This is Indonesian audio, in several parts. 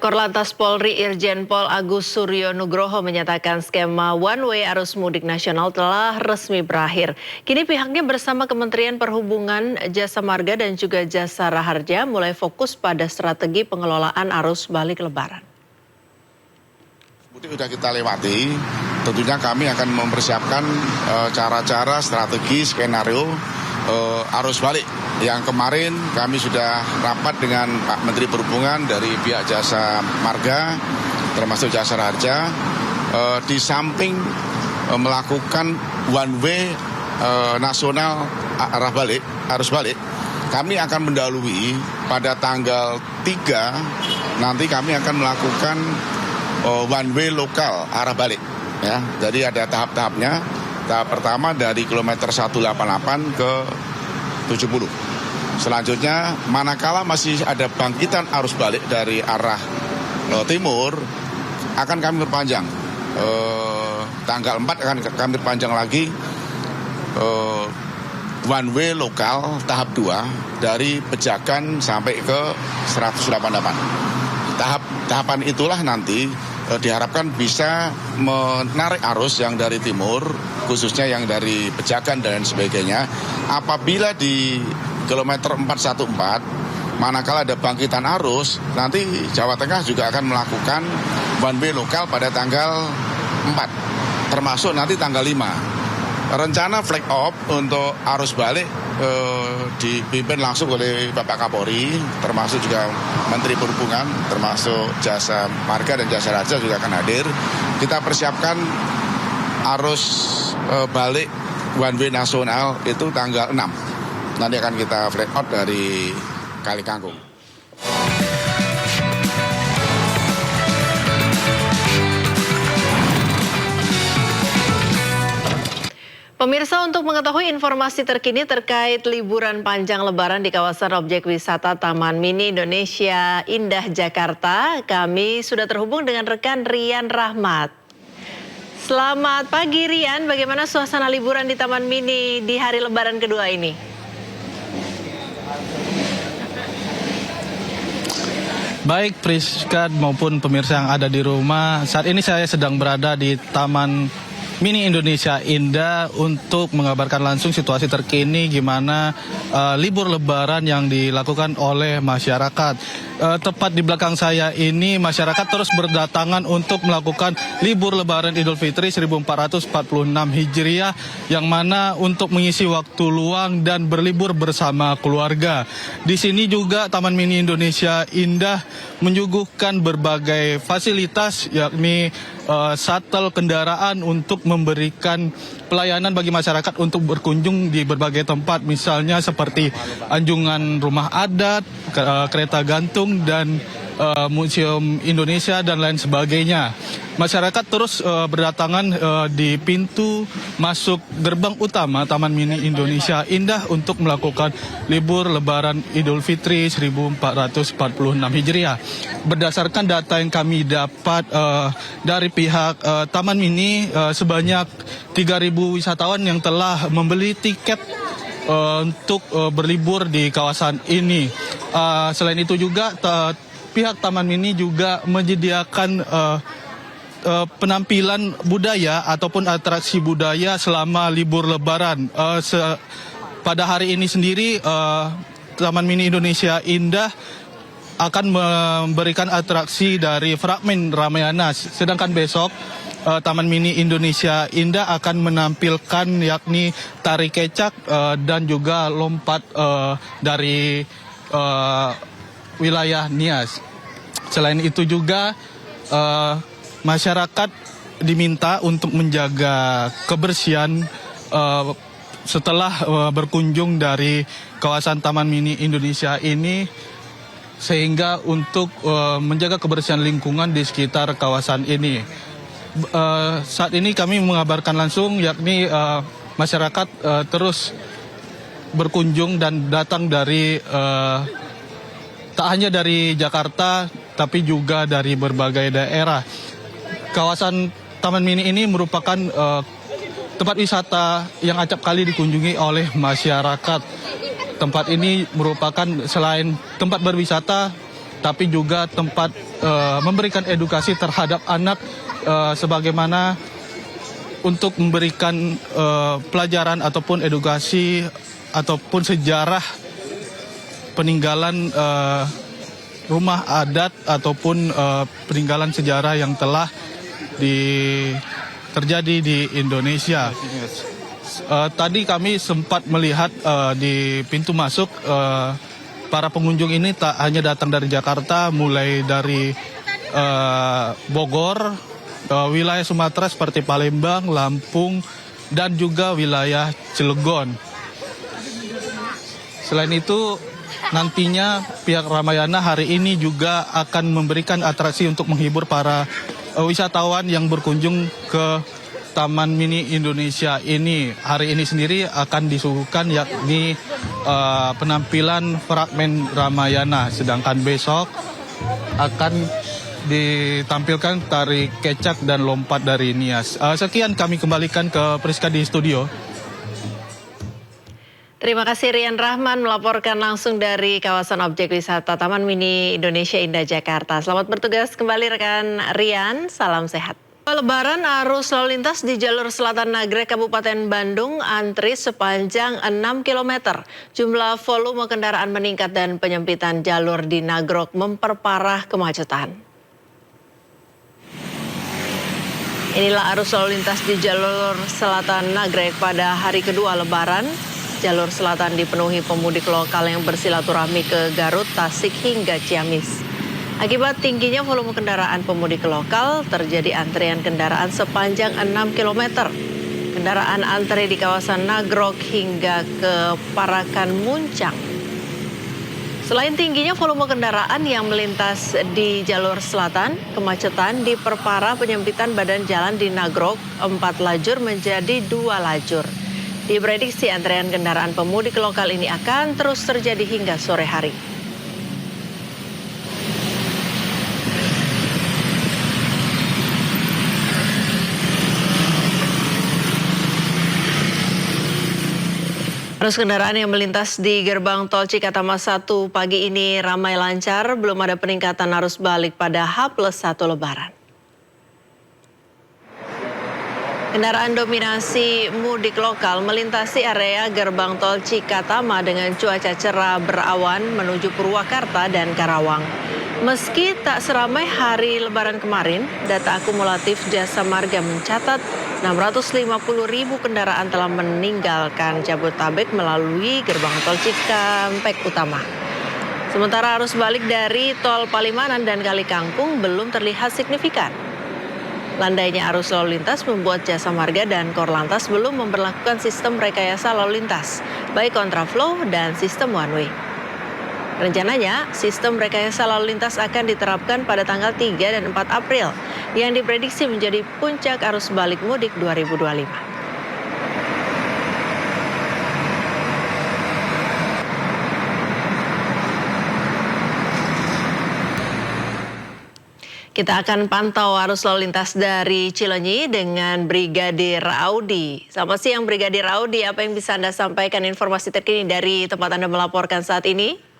Korlantas Polri Irjen Pol Agus Suryo Nugroho menyatakan skema one way arus mudik nasional telah resmi berakhir. Kini pihaknya bersama Kementerian Perhubungan, Jasa Marga dan juga Jasa Raharja mulai fokus pada strategi pengelolaan arus balik Lebaran. Mudik sudah kita lewati, tentunya kami akan mempersiapkan cara-cara, strategi, skenario arus balik. Yang kemarin kami sudah rapat dengan Pak Menteri Perhubungan dari pihak Jasa Marga, termasuk Jasa Raharja, di samping melakukan one way nasional arus balik, kami akan mendahului pada tanggal 3, nanti kami akan melakukan one way lokal arah balik. Ya, jadi ada tahap-tahapnya. Tahap pertama dari kilometer 188 ke 70. Selanjutnya, manakala masih ada bangkitan arus balik dari arah timur, akan kami perpanjang. Tanggal 4 akan kami perpanjang lagi one way lokal tahap 2 dari Pejagan sampai ke 188. Tahapan itulah nanti diharapkan bisa menarik arus yang dari timur, khususnya yang dari Pejagan dan sebagainya. Apabila di kilometer 414, manakala ada bangkitan arus, nanti Jawa Tengah juga akan melakukan one way lokal pada tanggal 4, termasuk nanti tanggal 5. Rencana flag off untuk arus balik dipimpin langsung oleh Bapak Kapolri, termasuk juga Menteri Perhubungan, termasuk Jasa Marga dan Jasa Raharja juga akan hadir. Kita persiapkan arus balik one way nasional itu tanggal 6. Nanti akan kita flag out dari Kali Kangkung. Pemirsa, untuk mengetahui informasi terkini terkait liburan panjang Lebaran di kawasan objek wisata Taman Mini Indonesia Indah Jakarta, kami sudah terhubung dengan rekan Rian Rahmat. Selamat pagi Rian, bagaimana suasana liburan di Taman Mini di hari Lebaran kedua ini? Baik Priska maupun pemirsa yang ada di rumah, saat ini saya sedang berada di Taman Mini Indonesia Indah untuk mengabarkan langsung situasi terkini gimana libur Lebaran yang dilakukan oleh masyarakat. Tepat di belakang saya ini masyarakat terus berdatangan untuk melakukan libur Lebaran Idul Fitri 1446 Hijriah, yang mana untuk mengisi waktu luang dan berlibur bersama keluarga. Di sini juga Taman Mini Indonesia Indah menyuguhkan berbagai fasilitas, yakni shuttle kendaraan untuk memberikan pelayanan bagi masyarakat untuk berkunjung di berbagai tempat, misalnya seperti anjungan rumah adat, kereta gantung, dan Museum Indonesia dan lain sebagainya. Masyarakat terus berdatangan di pintu masuk gerbang utama Taman Mini Indonesia Indah untuk melakukan libur Lebaran Idul Fitri 1446 Hijriah. Berdasarkan data yang kami dapat dari pihak Taman Mini, sebanyak 3.000 wisatawan yang telah membeli tiket untuk berlibur di kawasan ini. Selain itu juga pihak Taman Mini juga menyediakan penampilan budaya ataupun atraksi budaya selama libur Lebaran. Pada hari ini sendiri Taman Mini Indonesia Indah akan memberikan atraksi dari Fragmen Ramayana, sedangkan besok Taman Mini Indonesia Indah akan menampilkan yakni tari kecak dan juga lompat dari wilayah Nias. Selain itu juga masyarakat diminta untuk menjaga kebersihan setelah berkunjung dari kawasan Taman Mini Indonesia ini, sehingga untuk menjaga kebersihan lingkungan di sekitar kawasan ini. Saat ini kami mengabarkan langsung yakni masyarakat terus berkunjung dan datang dari tak hanya dari Jakarta tapi juga dari berbagai daerah. Kawasan Taman Mini ini merupakan tempat wisata yang acap kali dikunjungi oleh masyarakat. Tempat ini merupakan selain tempat berwisata tapi juga tempat memberikan edukasi terhadap anak sebagaimana untuk memberikan pelajaran ataupun edukasi ataupun sejarah peninggalan rumah adat ataupun peninggalan sejarah yang telah terjadi di Indonesia. Tadi kami sempat melihat di pintu masuk para pengunjung ini tak hanya datang dari Jakarta, mulai dari Bogor, wilayah Sumatera seperti Palembang, Lampung, dan juga wilayah Cilegon. Selain itu, nantinya pihak Ramayana hari ini juga akan memberikan atraksi untuk menghibur para wisatawan yang berkunjung ke Taman Mini Indonesia ini. Hari ini sendiri akan disuguhkan yakni penampilan fragmen Ramayana, sedangkan besok akan ditampilkan tari kecak dan lompat dari Nias. Sekian kami kembalikan ke Priska di studio. Terima kasih Rian Rahman melaporkan langsung dari kawasan objek wisata Taman Mini Indonesia Indah Jakarta. Selamat bertugas kembali rekan Rian, salam sehat. Lebaran arus lalu lintas di jalur selatan Nagrek Kabupaten Bandung antri sepanjang 6 km. Jumlah volume kendaraan meningkat dan penyempitan jalur di Nagrok memperparah kemacetan. Inilah arus lalu lintas di jalur selatan Nagrek pada hari kedua Lebaran. Jalur selatan dipenuhi pemudik lokal yang bersilaturahmi ke Garut, Tasik hingga Ciamis. Akibat tingginya volume kendaraan pemudik lokal, terjadi antrian kendaraan sepanjang 6 km. Kendaraan antri di kawasan Nagrok hingga ke Parakan Muncang. Selain tingginya volume kendaraan yang melintas di jalur selatan, kemacetan diperparah penyempitan badan jalan di Nagrok 4 lajur menjadi 2 lajur. Diprediksi antrean kendaraan pemudik lokal ini akan terus terjadi hingga sore hari. Arus kendaraan yang melintas di gerbang tol Cikatama 1 pagi ini ramai lancar, belum ada peningkatan arus balik pada H+1 Lebaran. Kendaraan dominasi mudik lokal melintasi area gerbang tol Cikatama dengan cuaca cerah berawan menuju Purwakarta dan Karawang. Meski tak seramai hari Lebaran kemarin, data akumulatif Jasa Marga mencatat 650.000 kendaraan telah meninggalkan Jabodetabek melalui gerbang tol Cikampek Utama. Sementara arus balik dari tol Palimanan dan Kali Kangkung belum terlihat signifikan. Landainya arus lalu lintas membuat Jasa Marga dan Korlantas belum memberlakukan sistem rekayasa lalu lintas, baik kontraflow dan sistem one way. Rencananya, sistem rekayasa lalu lintas akan diterapkan pada tanggal 3 dan 4 April, yang diprediksi menjadi puncak arus balik mudik 2025. Kita akan pantau arus lalu lintas dari Cileunyi dengan Brigadir Audi. Selamat siang Brigadir Audi, apa yang bisa Anda sampaikan informasi terkini dari tempat Anda melaporkan saat ini?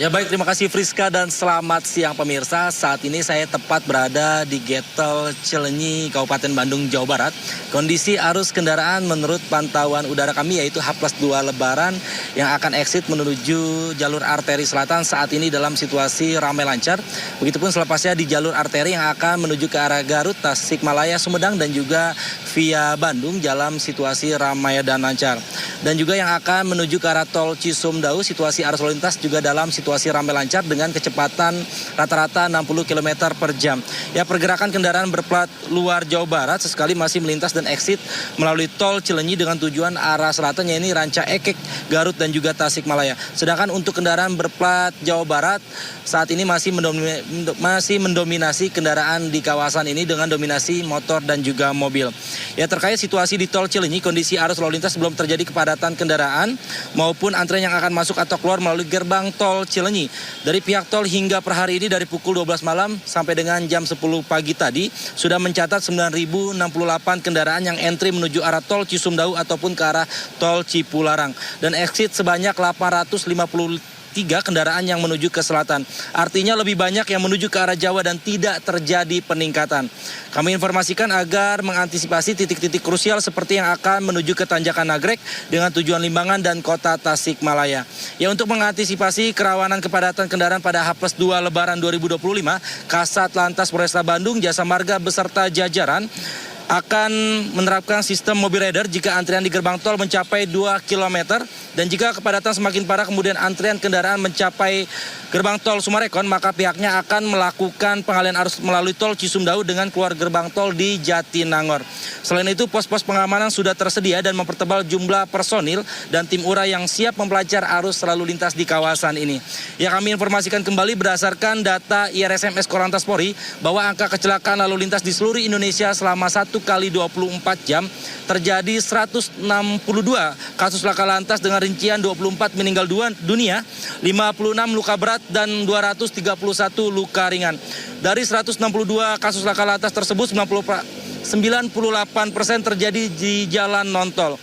Ya baik, terima kasih Friska dan selamat siang pemirsa. Saat ini saya tepat berada di Tol Cileunyi, Kabupaten Bandung, Jawa Barat. Kondisi arus kendaraan menurut pantauan udara kami yaitu H+2 Lebaran yang akan exit menuju jalur arteri selatan saat ini dalam situasi ramai lancar. Begitupun selepasnya di jalur arteri yang akan menuju ke arah Garut, Tasikmalaya, Sumedang dan juga via Bandung dalam situasi ramai dan lancar. Dan juga yang akan menuju ke arah tol Cisumdawu, situasi arus lalu lintas juga dalam situasi ramai lancar dengan kecepatan rata-rata 60 km per jam. Ya, pergerakan kendaraan berplat luar Jawa Barat sesekali masih melintas dan exit melalui tol Cileunyi dengan tujuan arah selatan yaitu Ranca Ekek, Garut dan juga Tasikmalaya. Sedangkan untuk kendaraan berplat Jawa Barat saat ini masih mendominasi kendaraan di kawasan ini dengan dominasi motor dan juga mobil. Ya, terkait situasi di tol Cileunyi, kondisi arus lalu lintas belum terjadi kepadatan kendaraan maupun antrean yang akan masuk atau keluar melalui gerbang tol Cileunyi. Dari pihak tol hingga per hari ini dari pukul 12 malam sampai dengan jam 10 pagi tadi sudah mencatat 9.068 kendaraan yang entry menuju arah tol Cisumdawu ataupun ke arah tol Cipularang. Dan exit sebanyak 853 kendaraan yang menuju ke selatan. Artinya lebih banyak yang menuju ke arah Jawa dan tidak terjadi peningkatan. Kami informasikan agar mengantisipasi titik-titik krusial seperti yang akan menuju ke Tanjakan Nagrek dengan tujuan Limbangan dan Kota Tasikmalaya. Ya, untuk mengantisipasi kerawanan kepadatan kendaraan pada H+2 Lebaran 2025, Kasat Lantas Polresta Bandung, Jasa Marga beserta jajaran akan menerapkan sistem mobil rider jika antrian di gerbang tol mencapai 2 km dan jika kepadatan semakin parah kemudian antrian kendaraan mencapai gerbang tol Sumarekon, maka pihaknya akan melakukan pengalihan arus melalui tol Cisumdawu dengan keluar gerbang tol di Jatinangor. Selain itu, pos-pos pengamanan sudah tersedia dan mempertebal jumlah personil dan tim URA yang siap mempelajari arus lalu lintas di kawasan ini. Ya, kami informasikan kembali berdasarkan data IRSMS Korlantas Polri bahwa angka kecelakaan lalu lintas di seluruh Indonesia selama 1 kali 24 jam terjadi 162 kasus laka lantas dengan rincian 24 meninggal dunia, 56 luka berat dan 231 luka ringan. Dari 162 kasus laka lantas tersebut 98% terjadi di jalan non-tol.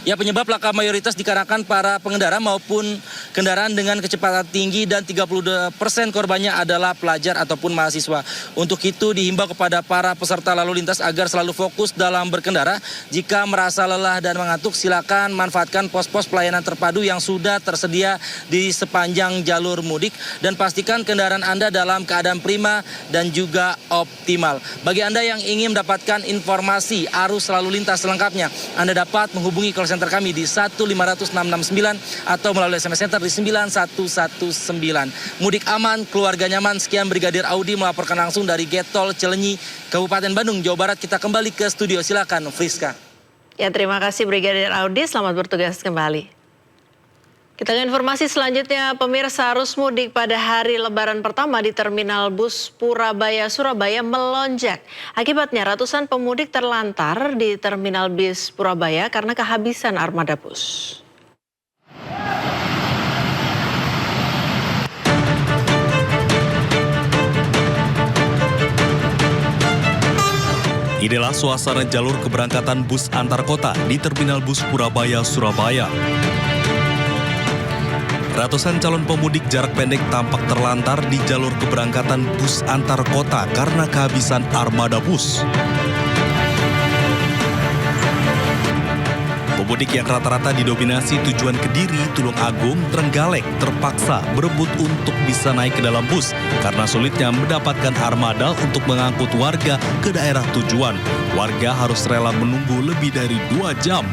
Ya, penyebab laka mayoritas dikarenakan para pengendara maupun kendaraan dengan kecepatan tinggi dan 32% korbannya adalah pelajar ataupun mahasiswa. Untuk itu dihimbau kepada para peserta lalu lintas agar selalu fokus dalam berkendara. Jika merasa lelah dan mengantuk, silakan manfaatkan pos-pos pelayanan terpadu yang sudah tersedia di sepanjang jalur mudik dan pastikan kendaraan Anda dalam keadaan prima dan juga optimal. Bagi Anda yang ingin mendapatkan informasi arus lalu lintas selengkapnya, Anda dapat menghubungi call center kami di 1506669 atau melalui SMS Center di 9119. Mudik aman, keluarga nyaman. Sekian Brigadir Audi melaporkan langsung dari Getol Cileunyi, Kabupaten Bandung, Jawa Barat. Kita kembali ke studio, silakan Friska. Ya, terima kasih Brigadir Audi, selamat bertugas kembali. Kita ke informasi selanjutnya, pemirsa, arus mudik pada hari Lebaran pertama di Terminal Bus Purabaya, Surabaya melonjak. Akibatnya ratusan pemudik terlantar di Terminal Bus Purabaya karena kehabisan armada bus. Inilah suasana jalur keberangkatan bus antar kota di Terminal Bus Purabaya, Surabaya. Ratusan calon pemudik jarak pendek tampak terlantar di jalur keberangkatan bus antar kota karena kehabisan armada bus. Pemudik yang rata-rata didominasi tujuan Kediri, Tulung Agung, Trenggalek terpaksa berebut untuk bisa naik ke dalam bus karena sulitnya mendapatkan armada untuk mengangkut warga ke daerah tujuan. Warga harus rela menunggu lebih dari 2 jam.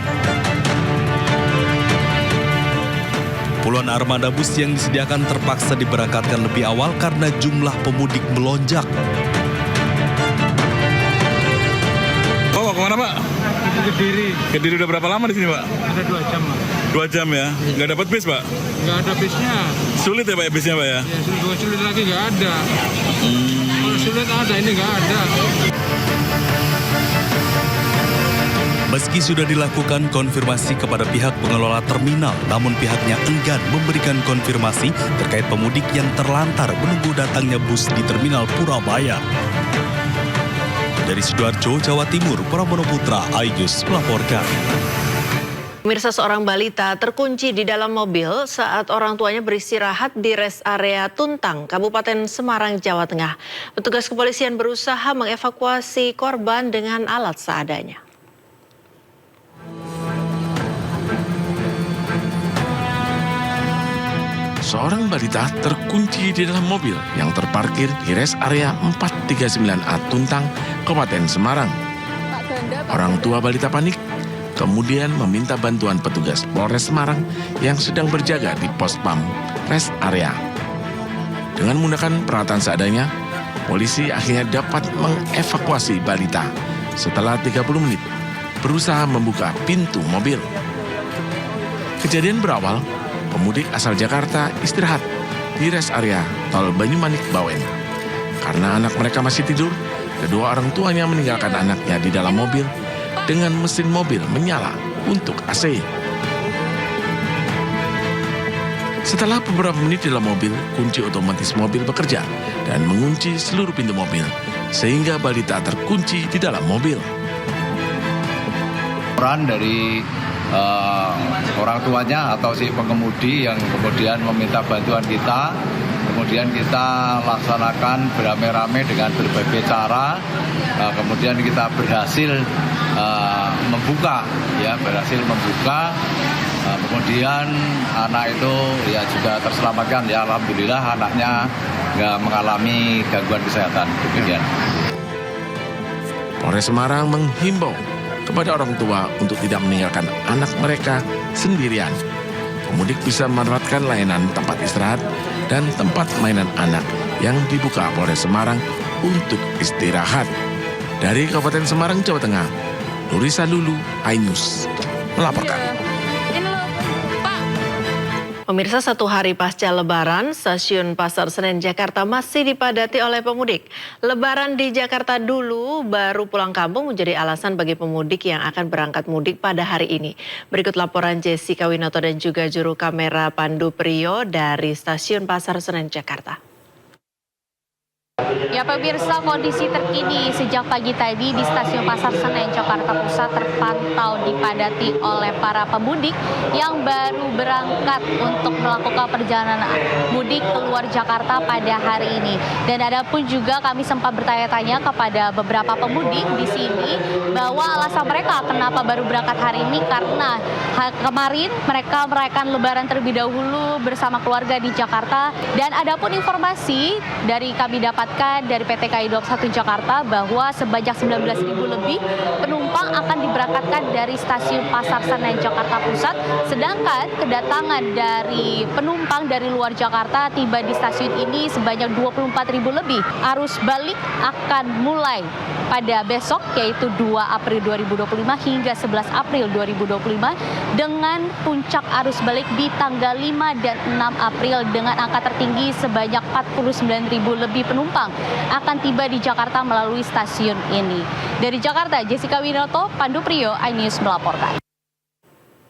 Puluhan armada bus yang disediakan terpaksa diberangkatkan lebih awal karena jumlah pemudik melonjak. Pak, mau kemana Pak? Kediri. Kediri udah berapa lama di sini Pak? Ada 2 jam Pak. 2 jam ya? Nggak dapat bis Pak? Nggak ada bisnya. Sulit ya Pak bisnya Pak ya? Ya sulit lagi nggak ada. Kalau sulit ada, ini nggak ada. Meski sudah dilakukan konfirmasi kepada pihak pengelola terminal, namun pihaknya enggan memberikan konfirmasi terkait pemudik yang terlantar menunggu datangnya bus di Terminal Purabaya. Dari Sidoarjo, Jawa Timur, Pramono Putra, iNews melaporkan. Pemirsa, seorang balita terkunci di dalam mobil saat orang tuanya beristirahat di rest area Tuntang, Kabupaten Semarang, Jawa Tengah. Petugas kepolisian berusaha mengevakuasi korban dengan alat seadanya. Seorang balita terkunci di dalam mobil yang terparkir di rest area 439A Tuntang, Kabupaten Semarang. Orang tua balita panik, kemudian meminta bantuan petugas Polres Semarang yang sedang berjaga di pos pam rest area. Dengan menggunakan peralatan seadanya, polisi akhirnya dapat mengevakuasi balita setelah 30 menit berusaha membuka pintu mobil. Kejadian berawal pemudik asal Jakarta istirahat di rest area Tol Banyumanik Bawen. Karena anak mereka masih tidur, kedua orang tuanya meninggalkan anaknya di dalam mobil dengan mesin mobil menyala untuk AC. Setelah beberapa menit di dalam mobil, kunci otomatis mobil bekerja dan mengunci seluruh pintu mobil, sehingga balita terkunci di dalam mobil. Peran dari orang tuanya atau si pengemudi yang kemudian meminta bantuan kita, kemudian kita laksanakan beramai-ramai dengan berbagai cara, kemudian kita berhasil membuka, kemudian anak itu ya juga terselamatkan, ya alhamdulillah anaknya nggak mengalami gangguan kesehatan. Demikian. Polres Semarang menghimbau kepada orang tua untuk tidak meninggalkan anak mereka sendirian. Pemudik bisa memanfaatkan layanan tempat istirahat dan tempat mainan anak yang dibuka Polres Semarang untuk istirahat. Dari Kabupaten Semarang, Jawa Tengah, Nurisa Lulu, iNews melaporkan. Pemirsa, satu hari pasca Lebaran, stasiun Pasar Senen Jakarta masih dipadati oleh pemudik. Lebaran di Jakarta dulu, baru pulang kampung menjadi alasan bagi pemudik yang akan berangkat mudik pada hari ini. Berikut laporan Jessica Winoto dan juga juru kamera Pandu Priyo dari stasiun Pasar Senen Jakarta. Ya pemirsa, kondisi terkini sejak pagi tadi di Stasiun Pasar Senen Jakarta Pusat terpantau dipadati oleh para pemudik yang baru berangkat untuk melakukan perjalanan mudik keluar Jakarta pada hari ini. Dan ada pun juga kami sempat bertanya-tanya kepada beberapa pemudik di sini bahwa alasan mereka kenapa baru berangkat hari ini karena kemarin mereka merayakan Lebaran terlebih dahulu bersama keluarga di Jakarta. Dan ada pun informasi dari kami dapatkan dari PT KAI Daup 1 Jakarta bahwa sebanyak 19.000 lebih penumpang akan diberangkatkan dari stasiun Pasar Senen Jakarta Pusat, sedangkan kedatangan dari penumpang dari luar Jakarta tiba di stasiun ini sebanyak 24.000 lebih. Arus balik akan mulai pada besok yaitu 2 April 2025 hingga 11 April 2025 dengan puncak arus balik di tanggal 5 dan 6 April dengan angka tertinggi sebanyak 49.000 lebih penumpang akan tiba di Jakarta melalui stasiun ini. Dari Jakarta, Jessica Winoto, Pandu Priyo, iNews melaporkan.